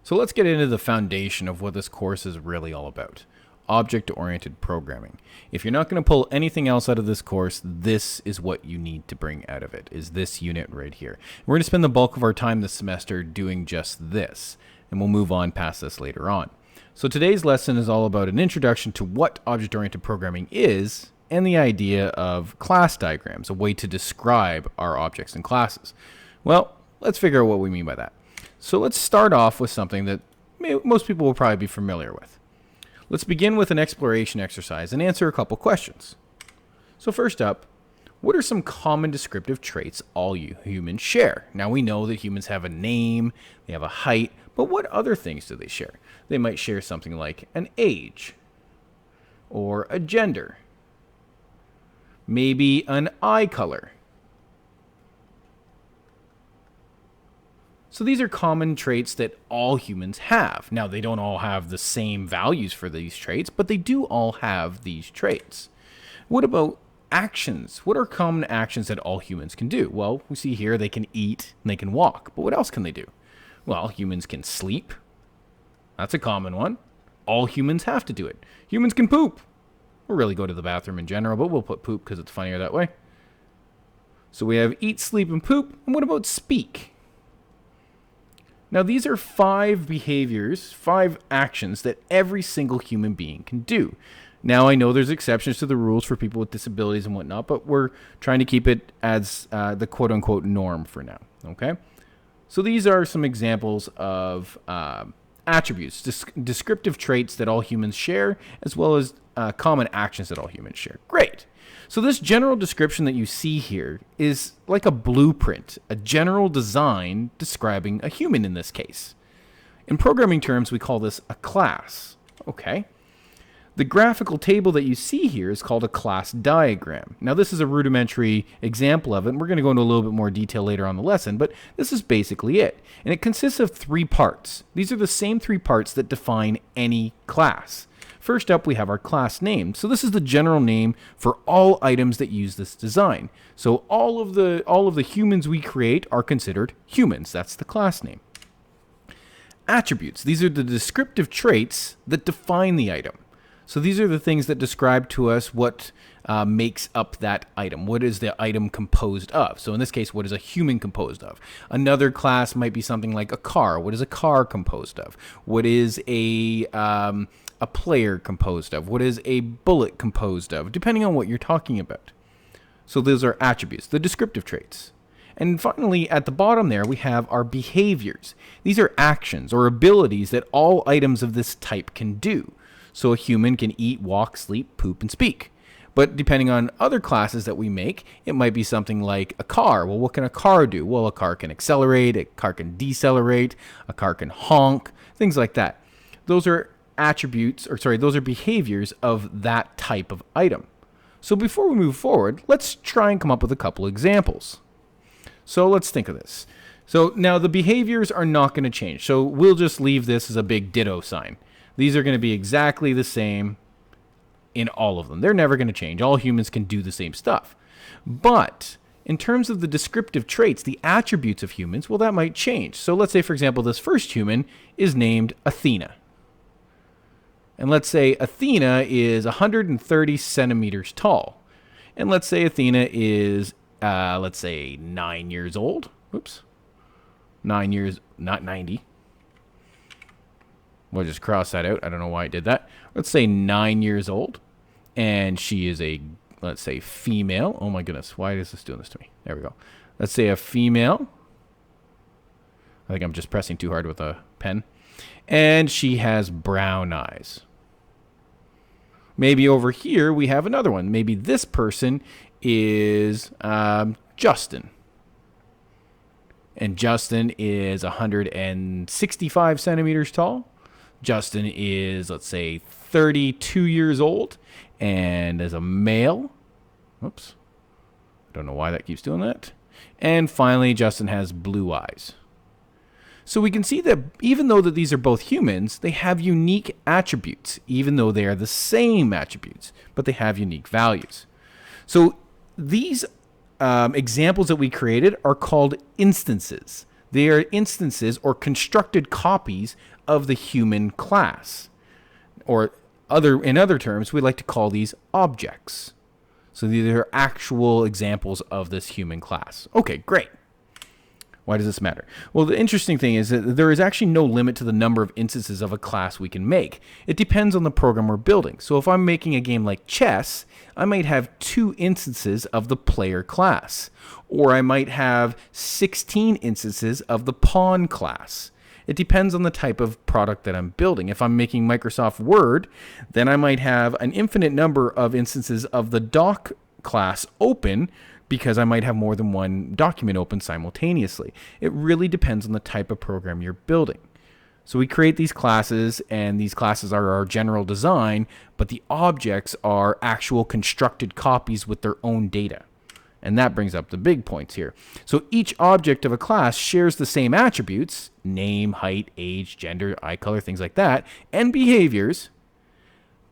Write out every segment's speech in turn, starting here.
So let's get into the foundation of what this course is really all about. Object-oriented programming. If you're not going to pull anything else out of this course, this is what you need to bring out of it, is this unit right here. We're going to spend the bulk of our time this semester doing just this, and we'll move on past this later on. So today's lesson is all about an introduction to what object-oriented programming is, and the idea of class diagrams, a way to describe our objects and classes. Well, let's figure out what we mean by that. So let's start off with something that most people will probably be familiar with. Let's begin with an exploration exercise and answer a couple questions. So first up, what are some common descriptive traits all you humans share? Now we know that humans have a name, they have a height, but what other things do they share? They might share something like an age, or a gender, maybe an eye color. So these are common traits that all humans have. Now, they don't all have the same values for these traits, but they do all have these traits. What about actions? What are common actions that all humans can do? Well, we see here they can eat and they can walk, but what else can they do? Well, humans can sleep. That's a common one. All humans have to do it. Humans can poop. Or really go to the bathroom in general, but we'll put poop because it's funnier that way. So we have eat, sleep, and poop. And what about speak? Now, these are 5 behaviors, 5 actions that every single human being can do. Now, I know there's exceptions to the rules for people with disabilities and whatnot, but we're trying to keep it as the quote-unquote norm for now, okay? So these are some examples of attributes, descriptive traits that all humans share, as well as common actions that all humans share. Great. So this general description that you see here is like a blueprint, a general design describing a human in this case. In programming terms, we call this a class. Okay. The graphical table that you see here is called a class diagram. Now, this is a rudimentary example of it, and we're going to go into a little bit more detail later on the lesson, but this is basically it. And it consists of 3 parts. These are the same 3 parts that define any class. First up, we have our class name. So this is the general name for all items that use this design. So all of the humans we create are considered humans. That's the class name. Attributes. These are the descriptive traits that define the item. So these are the things that describe to us what makes up that item. What is the item composed of? So in this case, what is a human composed of? Another class might be something like a car. What is a car composed of? What is a player composed of? What is a bullet composed of? Depending on what you're talking about. So those are attributes, the descriptive traits. And finally, at the bottom there, we have our behaviors. These are actions or abilities that all items of this type can do. So a human can eat, walk, sleep, poop, and speak. But depending on other classes that we make, it might be something like a car. Well, what can a car do? Well, a car can accelerate, a car can decelerate, a car can honk, things like that. Those are those are behaviors of that type of item. So before we move forward, let's try and come up with a couple examples. So let's think of this. So now the behaviors are not going to change. So we'll just leave this as a big ditto sign. These are going to be exactly the same in all of them. They're never going to change. All humans can do the same stuff. But in terms of the descriptive traits, the attributes of humans, well, that might change. So let's say, for example, this first human is named Athena. And let's say Athena is 130 centimeters tall. And let's say Athena is, 9 years old. Oops. 9 years, not 90. We'll just cross that out. I don't know why I did that. Let's say 9 years old. And she is a, let's say, female. Oh my goodness. Why is this doing this to me? There we go. Let's say a female. I think I'm just pressing too hard with a pen. And she has brown eyes. Maybe over here we have another one. Maybe this person is Justin. And Justin is 165 centimeters tall. Justin is, let's say, 32 years old and is a male. Oops. Don't know why that keeps doing that. And finally, Justin has blue eyes. So we can see that even though that these are both humans, they have unique attributes, even though they are the same attributes, but they have unique values. So these examples that we created are called instances. They are instances or constructed copies of the human class. Or in other terms, we like to call these objects. So these are actual examples of this human class. Okay, great. Why does this matter? Well, the interesting thing is that there is actually no limit to the number of instances of a class we can make. It depends on the program we're building. So if I'm making a game like chess, I might have 2 instances of the player class, or I might have 16 instances of the pawn class. It depends on the type of product that I'm building. If I'm making Microsoft Word, then I might have an infinite number of instances of the doc class open, because I might have more than one document open simultaneously. It really depends on the type of program you're building. So we create these classes, and these classes are our general design, but the objects are actual constructed copies with their own data. And that brings up the big points here. So each object of a class shares the same attributes, name, height, age, gender, eye color, things like that, and behaviors.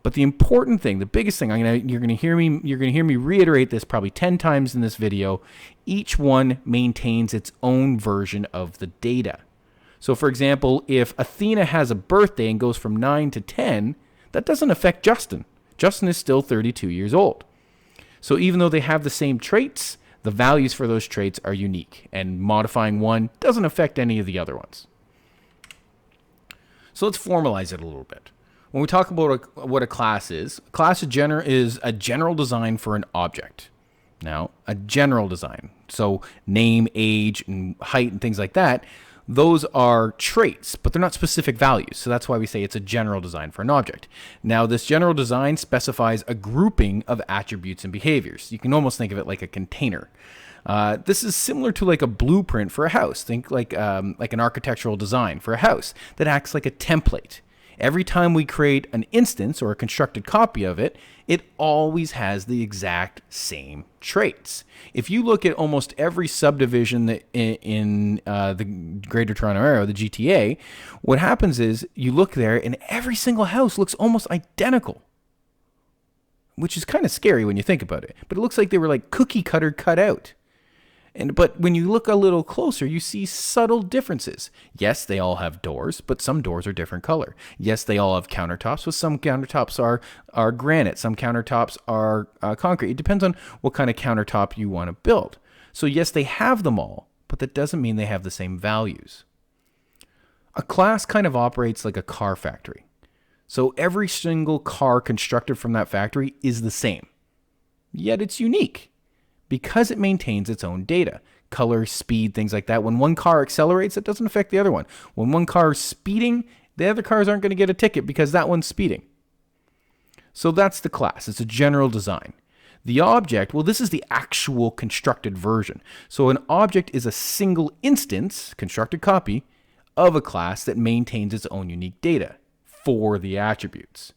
But the important thing, the biggest thing, you're gonna hear me reiterate this probably 10 times in this video. Each one maintains its own version of the data. So for example, if Athena has a birthday and goes from 9 to 10, that doesn't affect Justin. Justin is still 32 years old. So even though they have the same traits, the values for those traits are unique, and modifying one doesn't affect any of the other ones. So let's formalize it a little bit. When we talk about what a class is a general design for an object. Now, a general design, so name, age, and height, and things like that, those are traits, but they're not specific values. So that's why we say it's a general design for an object. Now, this general design specifies a grouping of attributes and behaviors. You can almost think of it like a container. This is similar to like a blueprint for a house. Think like an architectural design for a house that acts like a template. Every time we create an instance or a constructed copy of it, it always has the exact same traits. If you look at almost every subdivision that in the Greater Toronto Area, the GTA, what happens is you look there and every single house looks almost identical, which is kind of scary when you think about it. But it looks like they were like cookie cutter cut out. But when you look a little closer, you see subtle differences. Yes, they all have doors, but some doors are different color. Yes, they all have countertops, but some countertops are granite. Some countertops are concrete. It depends on what kind of countertop you want to build. So yes, they have them all, but that doesn't mean they have the same values. A class kind of operates like a car factory. So every single car constructed from that factory is the same, yet it's unique, because it maintains its own data, color, speed, things like that. When one car accelerates, it doesn't affect the other one. When one car is speeding, the other cars aren't going to get a ticket because that one's speeding. So that's the class. It's a general design. The object, well, this is the actual constructed version. So an object is a single instance, constructed copy, of a class that maintains its own unique data for the attributes.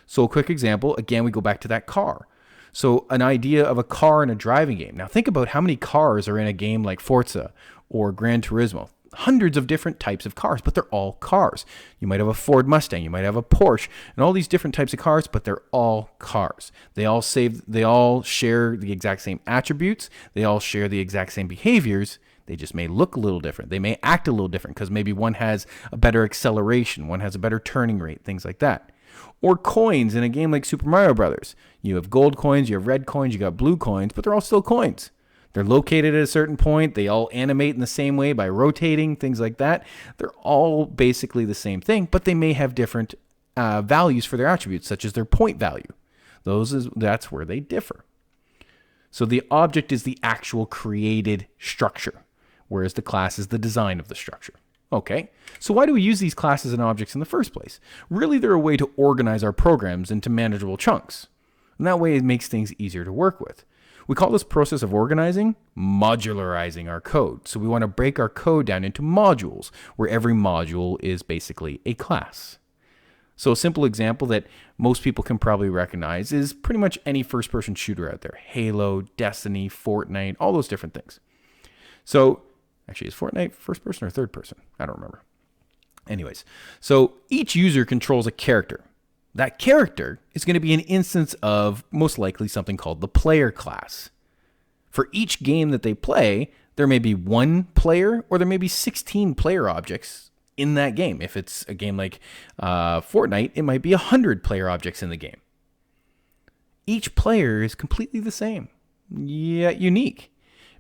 So a quick example, again, we go back to that car. So an idea of a car in a driving game. Now think about how many cars are in a game like Forza or Gran Turismo. Hundreds of different types of cars, but they're all cars. You might have a Ford Mustang, you might have a Porsche, and all these different types of cars, but they're all cars. They all share the exact same attributes. They all share the exact same behaviors. They just may look a little different. They may act a little different because maybe one has a better acceleration, one has a better turning rate, things like that. Or coins in a game like Super Mario Brothers. You have gold coins, you have red coins, you got blue coins, but they're all still coins. They're located at a certain point. They all animate in the same way by rotating, things like that. They're all basically the same thing, but they may have different values for their attributes, such as their point value. That's where they differ. So the object is the actual created structure, whereas the class is the design of the structure. Okay, so why do we use these classes and objects in the first place? Really, they're a way to organize our programs into manageable chunks. And that way it makes things easier to work with. We call this process of organizing modularizing our code. So we want to break our code down into modules, where every module is basically a class. So a simple example that most people can probably recognize is pretty much any first-person shooter out there. Halo, Destiny, Fortnite, all those different things. So actually, is Fortnite first person or third person? I don't remember. Anyways, so each user controls a character. That character is going to be an instance of most likely something called the player class. For each game that they play, There may be one player or there may be 16 player objects in that game. If it's a game like Fortnite, it might be 100 player objects in the game. Each player is completely the same, yet unique,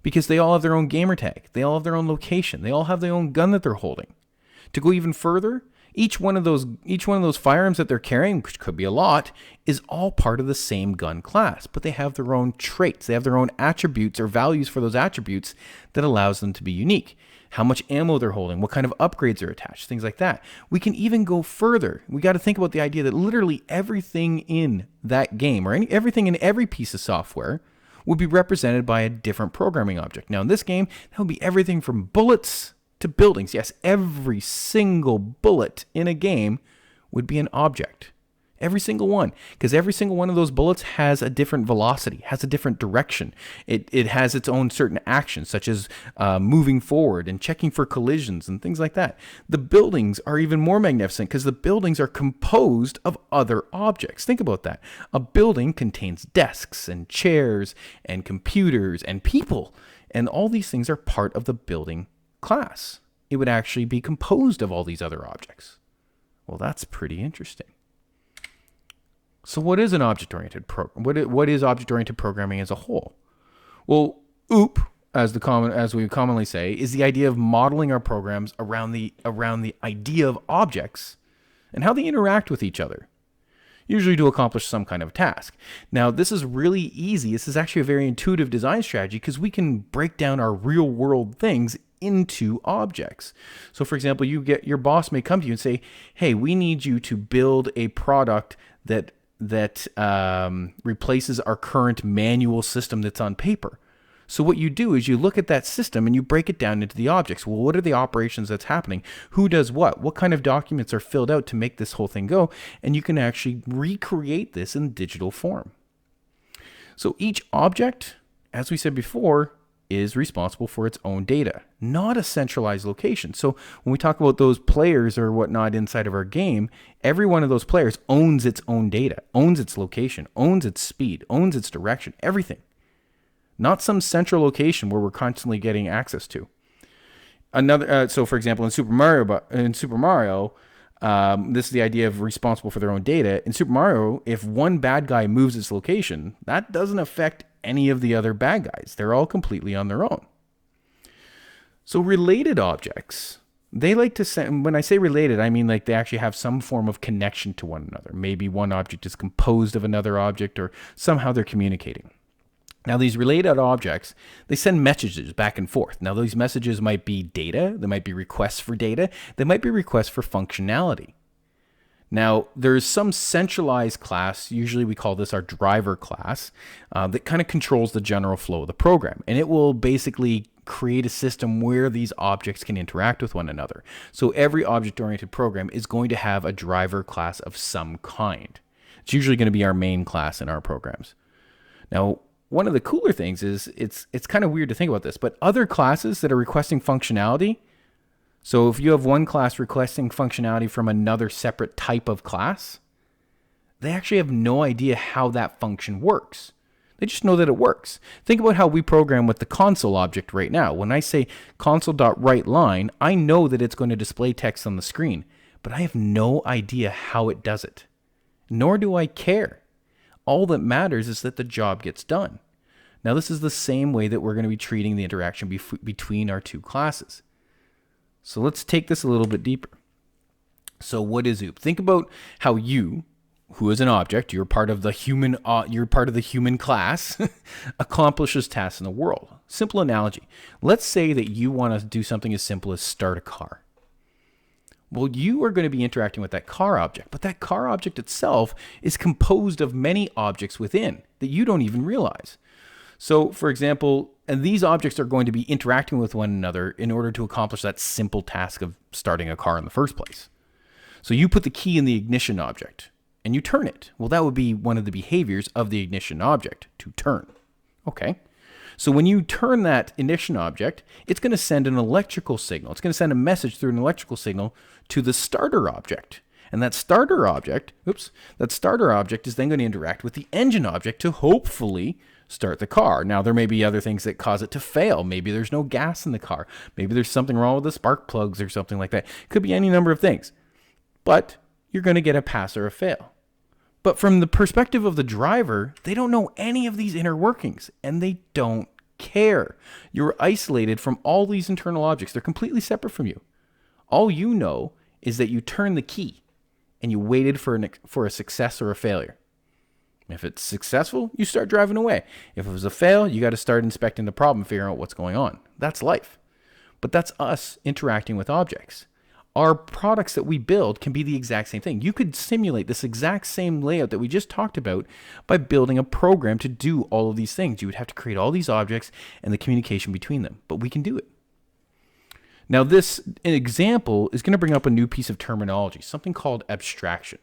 because they all have their own gamer tag. They all have their own location. They all have their own gun that they're holding. To go even further, each one of those firearms that they're carrying, which could be a lot, is all part of the same gun class, but they have their own traits. They have their own attributes or values for those attributes that allows them to be unique. How much ammo they're holding, what kind of upgrades are attached, things like that. We can even go further. We got to think about the idea that literally everything in that game or everything in every piece of software would be represented by a different programming object. Now in this game, that would be everything from bullets to buildings. Yes, every single bullet in a game would be an object. Every single one. Because every single one of those bullets has a different velocity, has a different direction. It has its own certain actions, such as moving forward and checking for collisions and things like that. The buildings are even more magnificent because the buildings are composed of other objects. Think about that. A building contains desks and chairs and computers and people. And all these things are part of the building class. It would actually be composed of all these other objects. Well, that's pretty interesting. So what is an object-oriented program? What is object-oriented programming as a whole? Well, OOP, as we commonly say, is the idea of modeling our programs around the idea of objects and how they interact with each other, usually to accomplish some kind of task. Now, this is really easy. This is actually a very intuitive design strategy because we can break down our real-world things into objects. So, for example, your boss may come to you and say, "Hey, we need you to build a product that replaces our current manual system that's on paper." So what you do is you look at that system and you break it down into the objects. Well, what are the operations that's happening? Who does what? What kind of documents are filled out to make this whole thing go? And you can actually recreate this in digital form. So each object, as we said before, is responsible for its own data, not a centralized location. So when we talk about those players or whatnot inside of our game, every one of those players owns its own data, owns its location, owns its speed, owns its direction, everything. Not some central location where we're constantly getting access to. So for example, in Super Mario, this is the idea of responsible for their own data. In Super Mario, if one bad guy moves its location, that doesn't affect any of the other bad guys. They're all completely on their own. So related objects, they like to send, when I say related, I mean like they actually have some form of connection to one another. Maybe one object is composed of another object or somehow they're communicating. Now, these related objects, they send messages back and forth. Now, those messages might be data. They might be requests for data. They might be requests for functionality. Now, there's some centralized class, usually we call this our driver class, that kind of controls the general flow of the program. And it will basically create a system where these objects can interact with one another. So every object-oriented program is going to have a driver class of some kind. It's usually going to be our main class in our programs. Now, one of the cooler things is it's kind of weird to think about this, but other classes that are requesting functionality, so if you have one class requesting functionality from another separate type of class, they actually have no idea how that function works. They just know that it works. Think about how we program with the console object right now. When I say console.writeLine, I know that it's going to display text on the screen, but I have no idea how it does it. Nor do I care. All that matters is that the job gets done. Now, this is the same way that we're going to be treating the interaction between our two classes. So let's take this a little bit deeper. So what is OOP? Think about how you, who is an object, you're part of the human class, accomplishes tasks in the world. Simple analogy. Let's say that you want to do something as simple as start a car. Well, you are going to be interacting with that car object, but that car object itself is composed of many objects within that you don't even realize. So, for example, and these objects are going to be interacting with one another in order to accomplish that simple task of starting a car in the first place. So you put the key in the ignition object and you turn it. Well, that would be one of the behaviors of the ignition object, to turn. Okay. So when you turn that ignition object, it's going to send an electrical signal. It's going to send a message through an electrical signal to the starter object. And that starter object is then going to interact with the engine object to hopefully start the car. Now, there may be other things that cause it to fail. Maybe there's no gas in the car. Maybe there's something wrong with the spark plugs or something like that. Could be any number of things. But you're going to get a pass or a fail. But from the perspective of the driver, they don't know any of these inner workings, and they don't care. You're isolated from all these internal objects. They're completely separate from you. All you know is that you turned the key and you waited for a success or a failure. If it's successful, you start driving away. If it was a fail, you got to start inspecting the problem, figuring out what's going on. That's life. But that's us interacting with objects. Our products that we build can be the exact same thing. You could simulate this exact same layout that we just talked about by building a program to do all of these things. You would have to create all these objects and the communication between them, but we can do it. Now, this example is going to bring up a new piece of terminology, something called abstraction.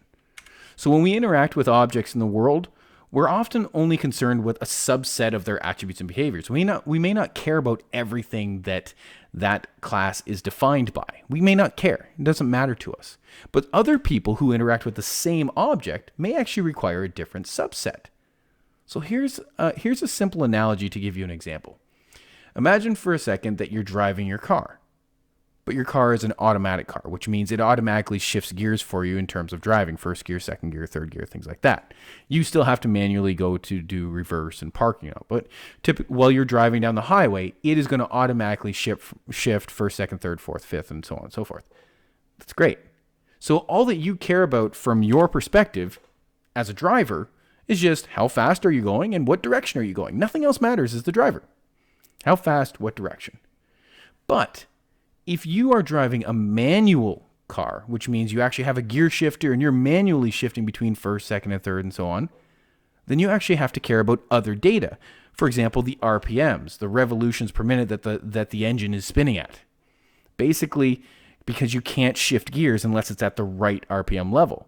So when we interact with objects in the world, we're often only concerned with a subset of their attributes and behaviors. We may not care about everything that class is defined by. We may not care. It doesn't matter to us. But other people who interact with the same object may actually require a different subset. So here's a simple analogy to give you an example. Imagine for a second that you're driving your car. But your car is an automatic car, which means it automatically shifts gears for you in terms of driving. First gear, second gear, third gear, things like that. You still have to manually go to do reverse and parking. But while you're driving down the highway, it is going to automatically shift first, second, third, fourth, fifth, and so on and so forth. That's great. So all that you care about from your perspective as a driver is just how fast are you going and what direction are you going. Nothing else matters as the driver. How fast, what direction. But if you are driving a manual car, which means you actually have a gear shifter and you're manually shifting between first, second, and third and so on, then you actually have to care about other data. For example, the RPMs, the revolutions per minute that the engine is spinning at. Basically, because you can't shift gears unless it's at the right RPM level.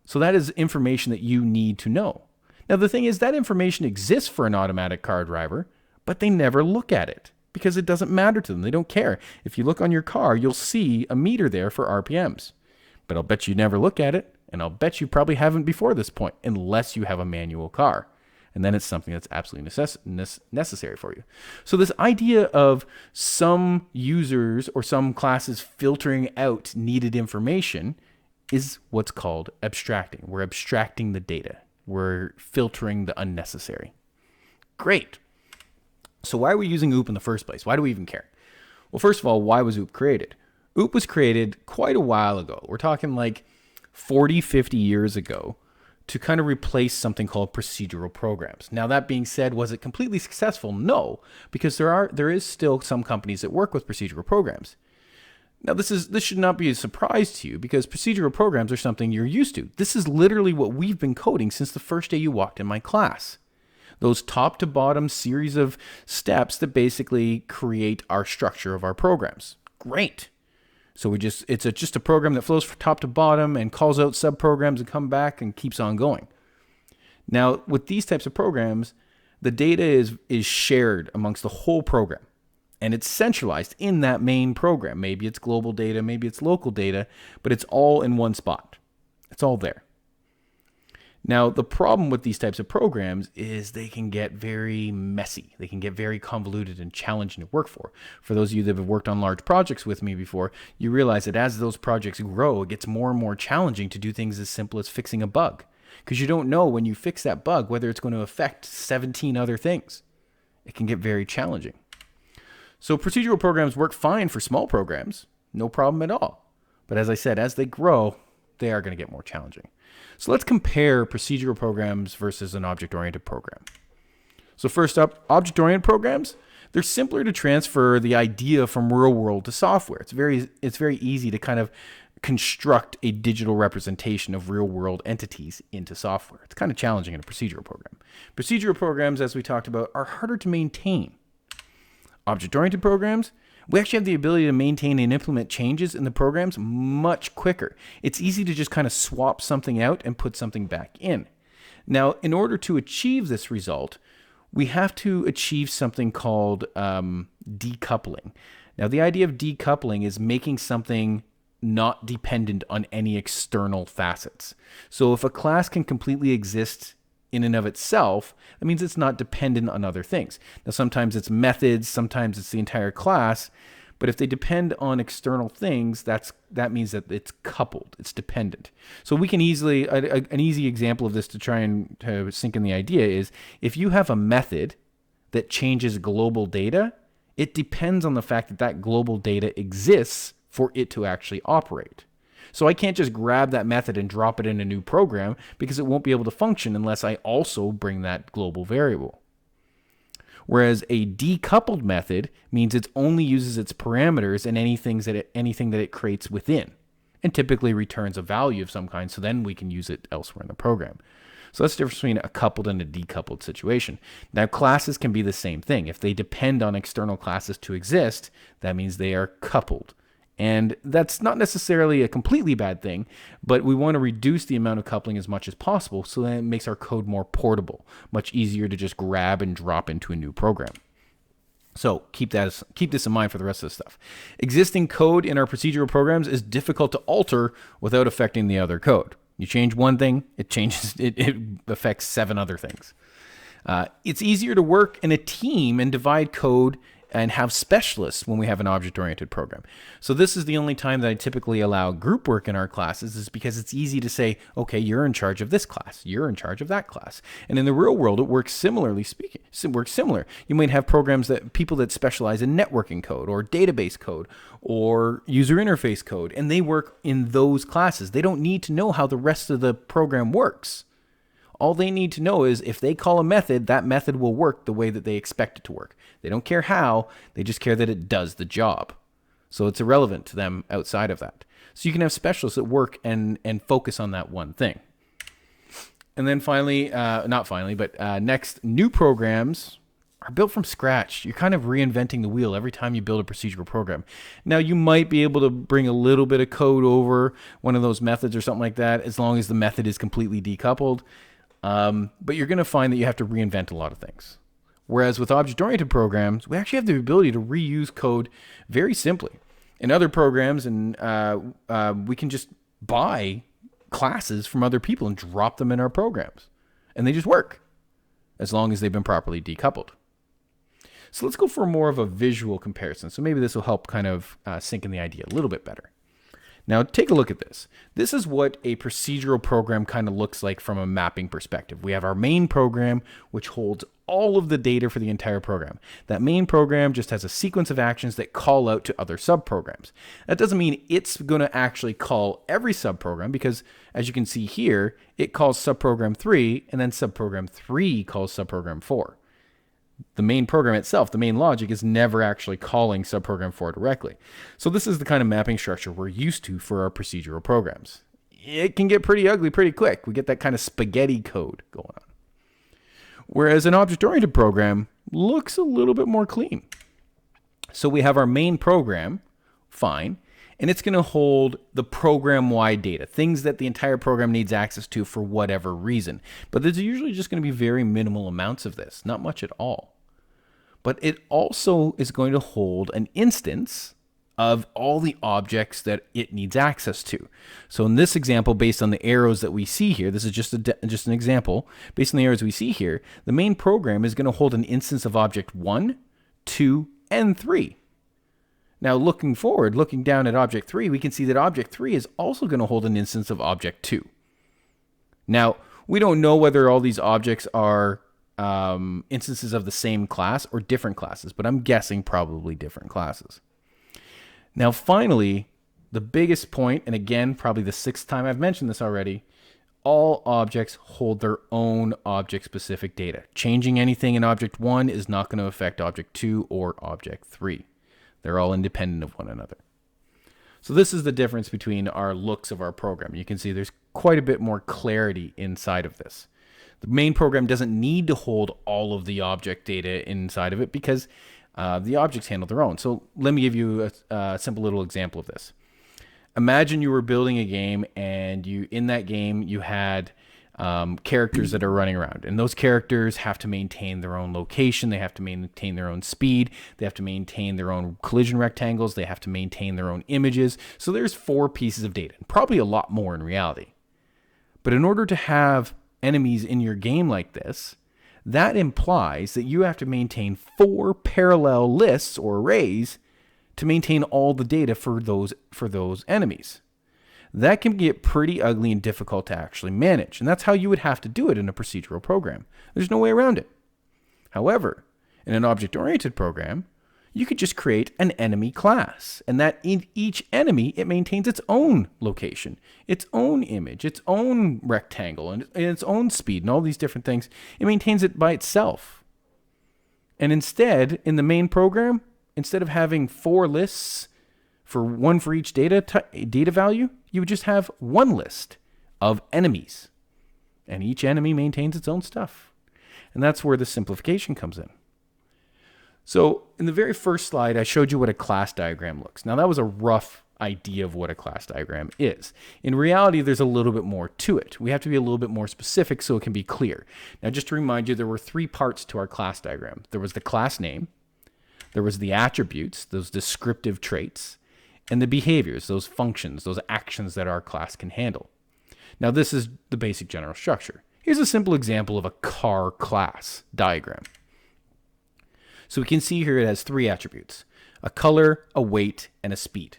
So that is information that you need to know. Now, the thing is that information exists for an automatic car driver, but they never look at it. Because it doesn't matter to them. They don't care. If you look on your car, you'll see a meter there for RPMs. But I'll bet you never look at it, and I'll bet you probably haven't before this point, unless you have a manual car. And then it's something that's absolutely necessary for you. So this idea of some users or some classes filtering out needed information is what's called abstracting. We're abstracting the data. We're filtering the unnecessary. Great. So why are we using OOP in the first place? Why do we even care? Well, first of all, why was OOP created? OOP was created quite a while ago. We're talking like 40, 50 years ago to kind of replace something called procedural programs. Now, that being said, was it completely successful? No, because there is still some companies that work with procedural programs. Now, this should not be a surprise to you because procedural programs are something you're used to. This is literally what we've been coding since the first day you walked in my class. Those top to bottom series of steps that basically create our structure of our programs. Great. So it's just a program that flows from top to bottom and calls out sub-programs and come back and keeps on going. Now, with these types of programs, the data is shared amongst the whole program. And it's centralized in that main program. Maybe it's global data, maybe it's local data, but it's all in one spot. It's all there. Now, the problem with these types of programs is they can get very messy. They can get very convoluted and challenging to work for. For those of you that have worked on large projects with me before, you realize that as those projects grow, it gets more and more challenging to do things as simple as fixing a bug. Because you don't know when you fix that bug whether it's going to affect 17 other things. It can get very challenging. So procedural programs work fine for small programs. No problem at all. But as I said, as they grow, they are going to get more challenging. So let's compare procedural programs versus an object-oriented program. So first up, object-oriented programs, they're simpler to transfer the idea from real world to software. It's very easy to kind of construct a digital representation of real world entities into software. It's kind of challenging in a procedural program. Procedural programs, as we talked about, are harder to maintain. Object-oriented programs, we actually have the ability to maintain and implement changes in the programs much quicker. It's easy to just kind of swap something out and put something back in. Now, in order to achieve this result, we have to achieve something called decoupling. Now, the idea of decoupling is making something not dependent on any external facets. So if a class can completely exist in and of itself, that means it's not dependent on other things. Now, sometimes it's methods, sometimes it's the entire class, but if they depend on external things, that means that it's coupled, it's dependent. So we can easily, an easy example of this to try and to sink in the idea is, if you have a method that changes global data, it depends on the fact that that global data exists for it to actually operate. So I can't just grab that method and drop it in a new program, because it won't be able to function unless I also bring that global variable. Whereas a decoupled method means it only uses its parameters and anything that it creates within, and typically returns a value of some kind, so then we can use it elsewhere in the program. So that's the difference between a coupled and a decoupled situation. Now, classes can be the same thing. If they depend on external classes to exist, that means they are coupled. And that's not necessarily a completely bad thing, but we want to reduce the amount of coupling as much as possible, so that it makes our code more portable, much easier to just grab and drop into a new program. So keep this in mind for the rest of the stuff. Existing code in our procedural programs is difficult to alter without affecting the other code. You change one thing, it affects 7 other things. It's easier to work in a team and divide code and have specialists when we have an object-oriented program. So this is the only time that I typically allow group work in our classes, is because it's easy to say, okay, you're in charge of this class, you're in charge of that class. And in the real world, it works similar. You might have programs that people that specialize in networking code or database code or user interface code, and they work in those classes. They don't need to know how the rest of the program works. All they need to know is if they call a method, that method will work the way that they expect it to work. They don't care how, they just care that it does the job. So it's irrelevant to them outside of that. So you can have specialists that work and focus on that one thing. And then next, new programs are built from scratch. You're kind of reinventing the wheel every time you build a procedural program. Now, you might be able to bring a little bit of code over one of those methods or something like that, as long as the method is completely decoupled. But you're going to find that you have to reinvent a lot of things. Whereas with object-oriented programs, we actually have the ability to reuse code very simply. In other programs, we can just buy classes from other people and drop them in our programs. And they just work, as long as they've been properly decoupled. So let's go for more of a visual comparison. So maybe this will help kind of sink in the idea a little bit better. Now, take a look at this. This is what a procedural program kind of looks like from a mapping perspective. We have our main program, which holds all of the data for the entire program. That main program just has a sequence of actions that call out to other subprograms. That doesn't mean it's going to actually call every subprogram, because as you can see here, it calls subprogram 3, and then subprogram 3 calls subprogram 4. The main program itself, the main logic, is never actually calling subprogram 4 directly. So this is the kind of mapping structure we're used to for our procedural programs. It can get pretty ugly pretty quick. We get that kind of spaghetti code going on. Whereas an object-oriented program looks a little bit more clean. So we have our main program, fine, and it's going to hold the program-wide data, things that the entire program needs access to for whatever reason. But there's usually just going to be very minimal amounts of this, not much at all. But it also is going to hold an instance of all the objects that it needs access to. So in this example, based on the arrows that we see here, this is just an example, based on the arrows we see here, the main program is going to hold an instance of object 1, 2, and 3. Now, looking down at object 3, we can see that object 3 is also going to hold an instance of object 2. Now, we don't know whether all these objects are instances of the same class or different classes, but I'm guessing probably different classes. Now, finally, the biggest point, and again, probably the 6th time I've mentioned this already, all objects hold their own object-specific data. Changing anything in object 1 is not going to affect object 2 or object 3. They're all independent of one another. So this is the difference between our looks of our program. You can see there's quite a bit more clarity inside of this. The main program doesn't need to hold all of the object data inside of it, because the objects handle their own. So let me give you a simple little example of this. Imagine you were building a game, and in that game you had characters that are running around, and those characters have to maintain their own location, they have to maintain their own speed, they have to maintain their own collision rectangles, they have to maintain their own images. So there's 4 pieces of data, probably a lot more in reality. But in order to have enemies in your game like this, that implies that you have to maintain 4 parallel lists or arrays to maintain all the data for those enemies. That can get pretty ugly and difficult to actually manage, and that's how you would have to do it in a procedural program. There's no way around it. However, in an object-oriented program, you could just create an enemy class, and that in each enemy, it maintains its own location, its own image, its own rectangle, and its own speed, and all these different things. It maintains it by itself. And instead, in the main program, instead of having 4 lists one for each data value, you would just have 1 list of enemies, and each enemy maintains its own stuff. And that's where the simplification comes in. So in the very first slide, I showed you what a class diagram looks. Now that was a rough idea of what a class diagram is. In reality, there's a little bit more to it. We have to be a little bit more specific so it can be clear. Now just to remind you, there were 3 parts to our class diagram. There was the class name, there was the attributes, those descriptive traits, and the behaviors, those functions, those actions that our class can handle. Now this is the basic general structure. Here's a simple example of a car class diagram. So we can see here it has 3 attributes: a color, a weight, and a speed.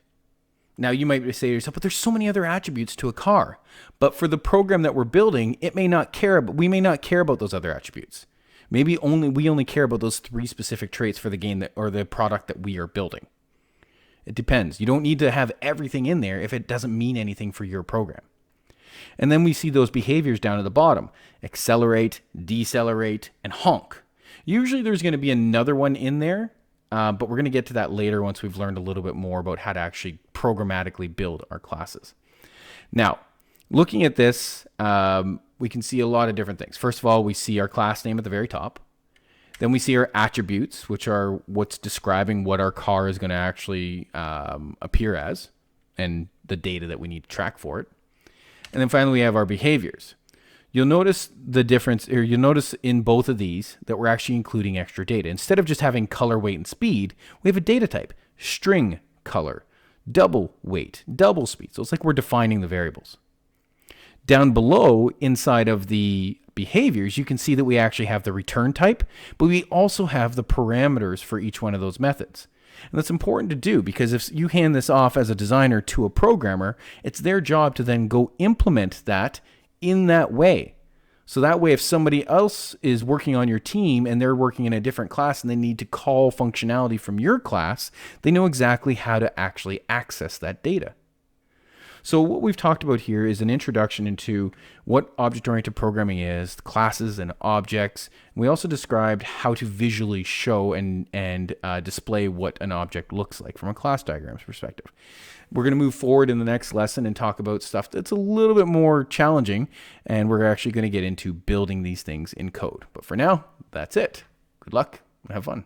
Now you might say to yourself, but there's so many other attributes to a car. But for the program that we're building, we may not care about those other attributes. Maybe we only care about those 3 specific traits for the game or the product that we are building. It depends. You don't need to have everything in there if it doesn't mean anything for your program. And then we see those behaviors down at the bottom: accelerate, decelerate, and honk. Usually there's going to be another one in there, but we're going to get to that later once we've learned a little bit more about how to actually programmatically build our classes. Now, looking at this, we can see a lot of different things. First of all, we see our class name at the very top. Then we see our attributes, which are what's describing what our car is going to actually appear as and the data that we need to track for it. And then finally, we have our behaviors. You'll notice the difference, or you'll notice in both of these that we're actually including extra data. Instead of just having color, weight, and speed, we have a data type: string color, double weight, double speed. So it's like we're defining the variables. Down below, inside of the behaviors, you can see that we actually have the return type, but we also have the parameters for each one of those methods. And that's important to do, because if you hand this off as a designer to a programmer, it's their job to then go implement that in that way. So that way, if somebody else is working on your team and they're working in a different class and they need to call functionality from your class, they know exactly how to actually access that data. So what we've talked about here is an introduction into what object-oriented programming is, classes and objects. We also described how to visually show and display what an object looks like from a class diagram's perspective. We're going to move forward in the next lesson and talk about stuff that's a little bit more challenging, and we're actually going to get into building these things in code. But for now, that's it. Good luck and have fun.